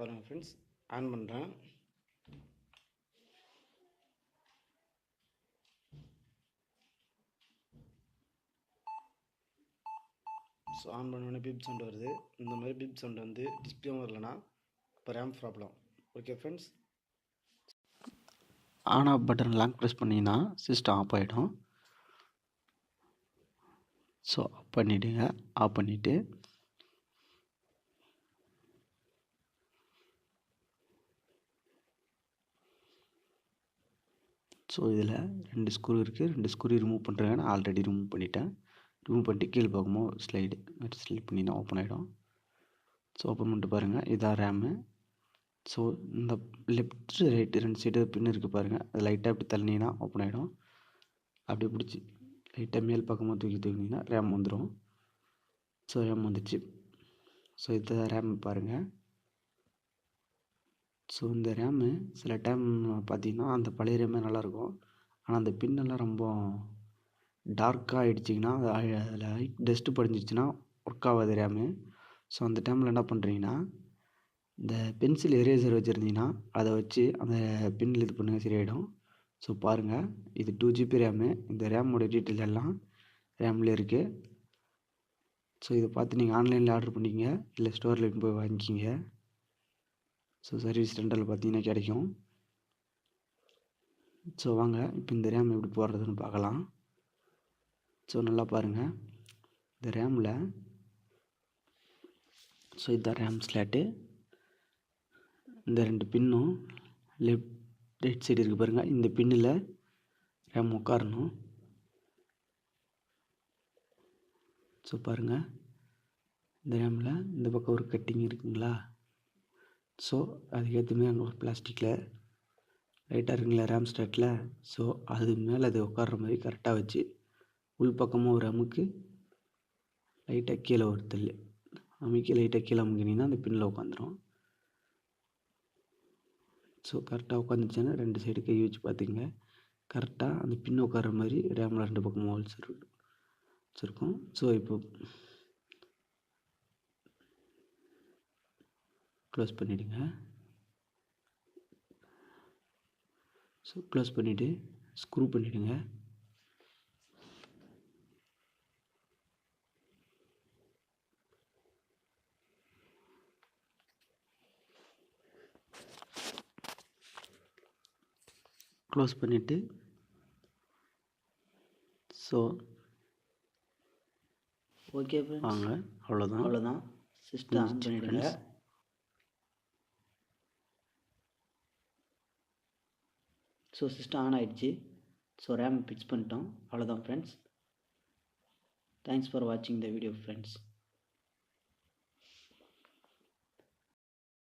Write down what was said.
பாருங்கள் friends, on பண்ணுறேன். So on பண்ணோடனே பீப் சவுண்ட் வருது. இந்த மாதிரி பீப் சவுண்ட் வந்து டிஸ்பிளேவும் வரலனா இப்போ RAM problem. Okay friends, on off button long press பண்ணிங்கன்னா சிஸ்டம் ஆஃப் ஆகிடும். ஸோ ஆஃப் பண்ணிவிடுங்க. ஆஃப் பண்ணிவிட்டு ஸோ இதில் 2 ஸ்க்ரூ இருக்குது. 2 ஸ்க்ரூ ரிமூவ் பண்ணுறேங்க. நான் ஆல்ரெடி ரிமூவ் பண்ணிட்டேன். ரிமூவ் பண்ணிட்டு கீழே பார்க்கும்போது ஸ்லைட் பண்ணினா ஓப்பன் ஆகிடும். ஸோ ஓப்பன் பண்ணிட்டு பாருங்கள், இதான் ரேமு. ஸோ இந்த லெஃப்ட் ரைட்டு 2 சைடு பின் இருக்குது பாருங்கள், அது லைட்டாக இப்படி தள்ளினீங்கன்னா ஓப்பன் ஆகிடும். அப்படி பிடிச்சி லைட்டாக மேல் பக்கமாக தூக்கினீங்கன்னா ரேம் வந்துடும். ஸோ ரேம் வந்துடுச்சு. ஸோ இதுதான் ரேம் பாருங்கள். ஸோ இந்த ரேமு சில டைம் பார்த்திங்கன்னா அந்த பழைய ரேமே நல்லாயிருக்கும். ஆனால் அந்த பின்னெல்லாம் ரொம்ப டார்க்காக ஆகிடுச்சிங்கன்னா, அதில் லைட் டஸ்ட்டு படிஞ்சிச்சுன்னா ஒர்க் ஆகாது ரேமு. ஸோ அந்த டைமில் என்ன பண்ணுறீங்கன்னா, இந்த பென்சில் எரேசர் வச்சுருந்தீங்கன்னா அதை வச்சு அந்த பின்னில் இது பண்ணுங்கள், சரியாயிடும். ஸோ பாருங்கள், இது 2 GB ரேமு. இந்த ரேமோட டீட்டெயில் எல்லாம் ரேம்லேயே இருக்குது. ஸோ இதை பார்த்து நீங்கள் ஆன்லைனில் ஆர்டர் பண்ணிக்கங்க, இல்லை ஸ்டோரில் போய் வாங்கிக்கிங்க. ஸோ சர்வீஸ் சென்டரில் பார்த்தீங்கன்னா கிடைக்கும். ஸோ வாங்க இப்போ இந்த ரேம் எப்படி போடுறதுன்னு பார்க்கலாம். ஸோ நல்லா பாருங்கள், இந்த ரேமில் ஸோ இதுதான் ரேம் ஸ்லாட்டு. இந்த 2 பின்னும் லெஃப்ட் ரைட் சைடு இருக்குது பாருங்கள், இந்த பின்னில் ரேம் உட்காரணும். ஸோ பாருங்கள், இந்த ரேமில் இந்த பக்கம் ஒரு கட்டிங் இருக்குங்களா. ஸோ அதுக்கேற்ற மாதிரி அங்கே ஒரு பிளாஸ்டிக்கில் லைட்டாக இருக்குங்களா ரேம் ஸ்டாட்டில். ஸோ அது மேலே அது உட்கார்ற மாதிரி கரெக்டாக வச்சு உள் பக்கமாக ஒரு அமுக்கு, லைட்டாக கீழே ஒரு தள்ளு அமுக்கி லைட்டாக கீழே அமுக்கினீங்கன்னா அந்த பின்னில் உட்காந்துரும். ஸோ கரெக்டாக உட்காந்துச்சுன்னா 2 சைடு கை வச்சு பார்த்துங்க, கரெக்டாக அந்த பின் உட்கார்ற மாதிரி ரேமில் 2 பக்கமும் ஹோல்ஸ் வச்சுருக்கோம். ஸோ இப்போ க்ளோஸ் பண்ணிவிடுங்க. ஸோ க்ளோஸ் பண்ணிவிட்டு ஸ்க்ரூ பண்ணிவிடுங்க. க்ளோஸ் பண்ணிவிட்டு ஸோ ஓகே ஃப்ரெண்ட்ஸ், வாங்க, அவ்வளோதான். சிஸ்டம் ஆன் பண்ணிவிடுங்க. ஸோ சிஸ்டம் ஆன் ஆகிடுச்சு. ஸோ ரேம் ஃபிக்ஸ் பண்ணிட்டோம். அவ்வளோதான் ஃப்ரெண்ட்ஸ். தேங்க்ஸ் ஃபார் வாட்சிங் த வீடியோ ஃப்ரெண்ட்ஸ்.